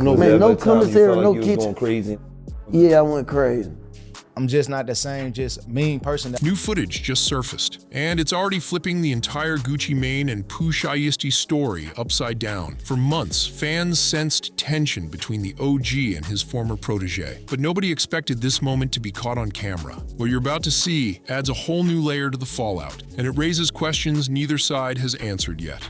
No, Was man, there no ever a time you commissary, felt no like you was kitchen. going crazy? Yeah, I went crazy. I'm just not the same, just mean person. New footage just surfaced, and it's already flipping the entire Gucci Mane and Pooh Shiesty story upside down. For months, fans sensed tension between the OG and his former protege, but nobody expected this moment to be caught on camera. What you're about to see adds a whole new layer to the fallout, and it raises questions neither side has answered yet.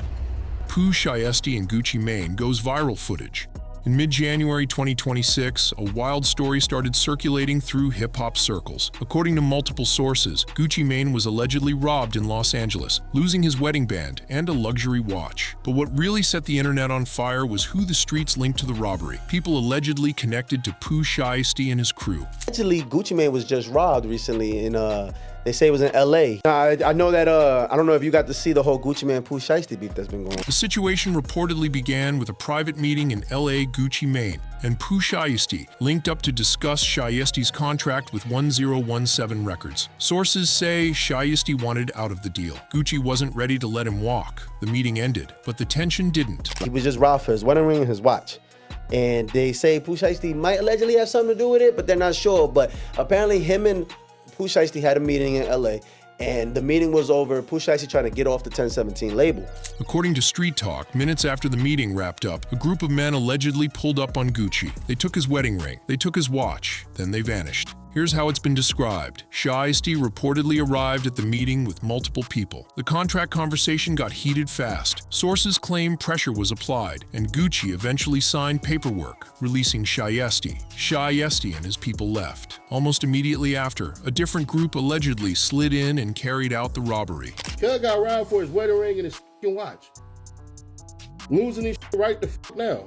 Pooh Shiesty and Gucci Mane goes viral footage. In mid-January 2026, a wild story started circulating through hip-hop circles. According to multiple sources, Gucci Mane was allegedly robbed in Los Angeles, losing his wedding band and a luxury watch. But what really set the internet on fire was who the streets linked to the robbery. People allegedly connected to Pooh Shiesty and his crew. Allegedly, Gucci Mane was just robbed recently in they say it was in LA. I know that I don't know if you got to see the whole Gucci Mane Pooh Shiesty beef that's been going on. The situation reportedly began with a private meeting in LA. Gucci Mane and Pooh Shiesty linked up to discuss Shiesty's contract with 1017 Records. Sources say Shiesty wanted out of the deal. Gucci wasn't ready to let him walk. The meeting ended, but the tension didn't. He was just robbed for his wedding ring and his watch. And they say Pooh Shiesty might allegedly have something to do with it, but they're not sure. But apparently him and Pooh Shiesty had a meeting in LA, and the meeting was over Pooh Shiesty trying to get off the 1017 label. According to Street Talk, minutes after the meeting wrapped up, a group of men allegedly pulled up on Gucci. They took his wedding ring, they took his watch, then they vanished. Here's how it's been described. Shiesty reportedly arrived at the meeting with multiple people. The contract conversation got heated fast. Sources claim pressure was applied, and Gucci eventually signed paperwork, releasing Shiesty. Shiesty and his people left. Almost immediately after, a different group allegedly slid in and carried out the robbery. Cuz got robbed for his wedding ring and his watch. Losing his right the now.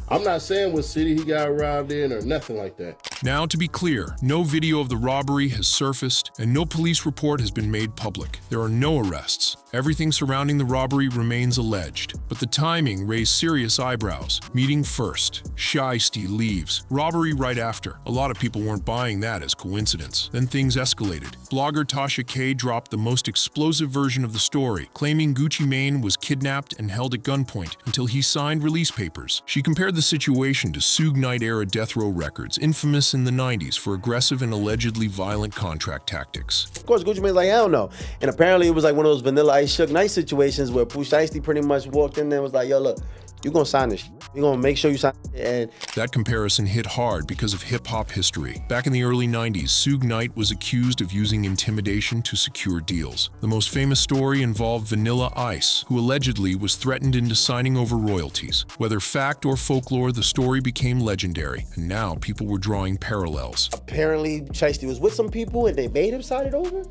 I'm not saying what city he got robbed in or nothing like that. Now, to be clear, no video of the robbery has surfaced and no police report has been made public. There are no arrests. Everything surrounding the robbery remains alleged, but the timing raised serious eyebrows. Meeting first, Shiesty leaves. Robbery right after. A lot of people weren't buying that as coincidence. Then things escalated. Blogger Tasha K dropped the most explosive version of the story, claiming Gucci Mane was kidnapped and held at gunpoint until he signed release papers. She compared the situation to Suge Knight-era death row records, infamous in the 90s for aggressive and allegedly violent contract tactics. Of course, Gucci Mane's like, hell no. And apparently it was like one of those Vanilla Ice Suge Knight situations where Pooh Shiesty pretty much walked in there and was like, yo, look, you're gonna sign this. You're gonna make sure you sign it. And that comparison hit hard because of hip-hop history. Back in the early 90s, Suge Knight was accused of using intimidation to secure deals. The most famous story involved Vanilla Ice, who allegedly was threatened into signing over royalties. Whether fact or folklore, the story became legendary, and now people were drawing parallels. Apparently, Shiesty was with some people and they made him sign it over.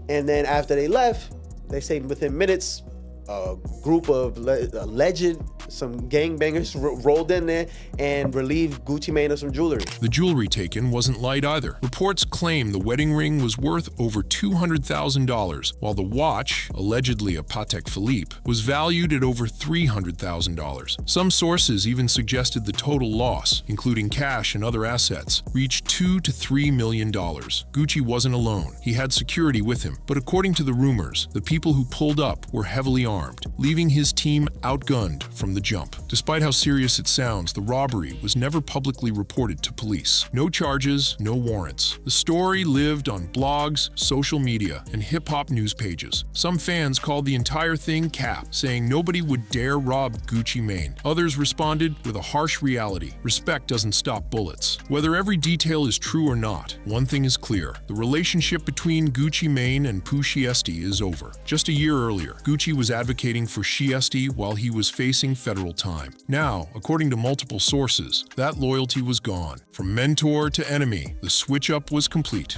And then after they left, they say within minutes, a group of alleged, some gangbangers rolled in there and relieved Gucci Mane of some jewelry. The jewelry taken wasn't light either. Reports claim the wedding ring was worth over $200,000, while the watch, allegedly a Patek Philippe, was valued at over $300,000. Some sources even suggested the total loss, including cash and other assets, reached $2 to $3 million. Gucci wasn't alone. He had security with him, but according to the rumors, the people who pulled up were heavily armed, leaving his team outgunned from the jump. Despite how serious it sounds, the robbery was never publicly reported to police. No charges, no warrants. The story lived on blogs, social media, and hip-hop news pages. Some fans called the entire thing cap, saying nobody would dare rob Gucci Mane. Others responded with a harsh reality: respect doesn't stop bullets. Whether every detail is true or not, one thing is clear: the relationship between Gucci Mane and Pooh Shiesty is over. Just a year earlier, Gucci was advocating for Shiesty while he was facing federal time. Now, according to multiple sources, that loyalty was gone. From mentor to enemy, the switch-up was complete.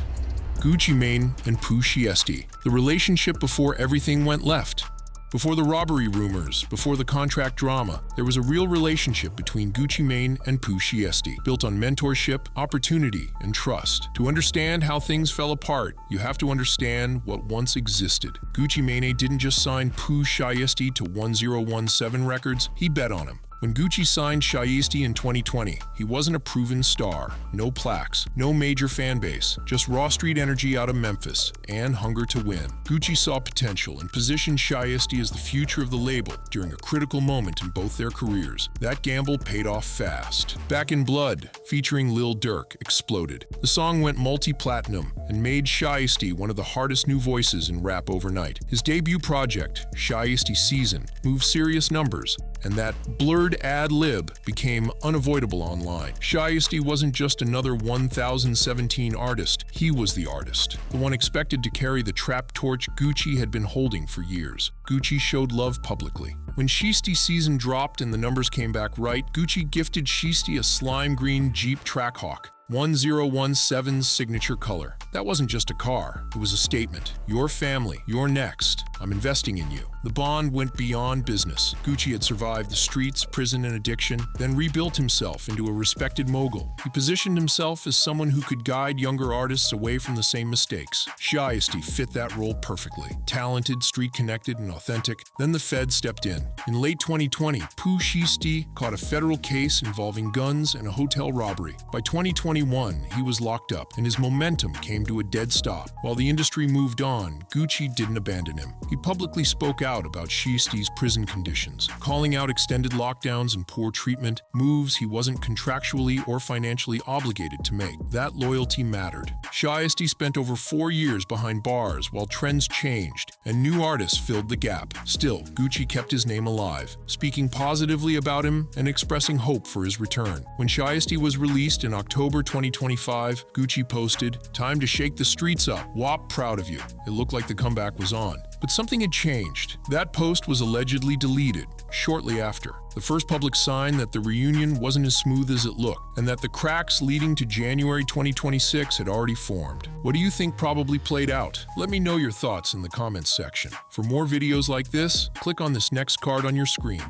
Gucci Mane and Pooh Shiesty, the relationship before everything went left. Before the robbery rumors, before the contract drama, there was a real relationship between Gucci Mane and Pooh Shiesty, built on mentorship, opportunity, and trust. To understand how things fell apart, you have to understand what once existed. Gucci Mane didn't just sign Pooh Shiesty to 1017 Records, he bet on him. When Gucci signed Shiesty in 2020, he wasn't a proven star. No plaques, no major fan base, just raw street energy out of Memphis and hunger to win. Gucci saw potential and positioned Shiesty as the future of the label during a critical moment in both their careers. That gamble paid off fast. Back in Blood, featuring Lil Durk, exploded. The song went multi-platinum and made Shiesty one of the hardest new voices in rap overnight. His debut project, Shiesty Season, moved serious numbers, and that blurred ad-lib became unavoidable online. Shiesty wasn't just another 1017 artist, he was the artist, the one expected to carry the trap torch Gucci had been holding for years. Gucci showed love publicly. When Shiesty Season dropped and the numbers came back right, Gucci gifted Shiesty a slime green Jeep Trackhawk, 1017's signature color. That wasn't just a car, it was a statement. Your family, you're next. I'm investing in you. The bond went beyond business. Gucci had survived the streets, prison, and addiction, then rebuilt himself into a respected mogul. He positioned himself as someone who could guide younger artists away from the same mistakes. Shiesty fit that role perfectly. Talented, street-connected, and authentic. Then the Fed stepped in. In late 2020, Pooh Shiesty caught a federal case involving guns and a hotel robbery. By 2021, he was locked up, and his momentum came to a dead stop. While the industry moved on, Gucci didn't abandon him. He publicly spoke out about Shiesty's prison conditions, calling out extended lockdowns and poor treatment, moves he wasn't contractually or financially obligated to make. That loyalty mattered. Shiesty spent over 4 years behind bars while trends changed, and new artists filled the gap. Still, Gucci kept his name alive, speaking positively about him and expressing hope for his return. When Shiesty was released in October 2025, Gucci posted, "Time to shake the streets up. WAP proud of you." It looked like the comeback was on. But something had changed. That post was allegedly deleted shortly after. The first public sign that the reunion wasn't as smooth as it looked, and that the cracks leading to January 2026 had already formed. What do you think probably played out? Let me know your thoughts in the comments section. For more videos like this, click on this next card on your screen.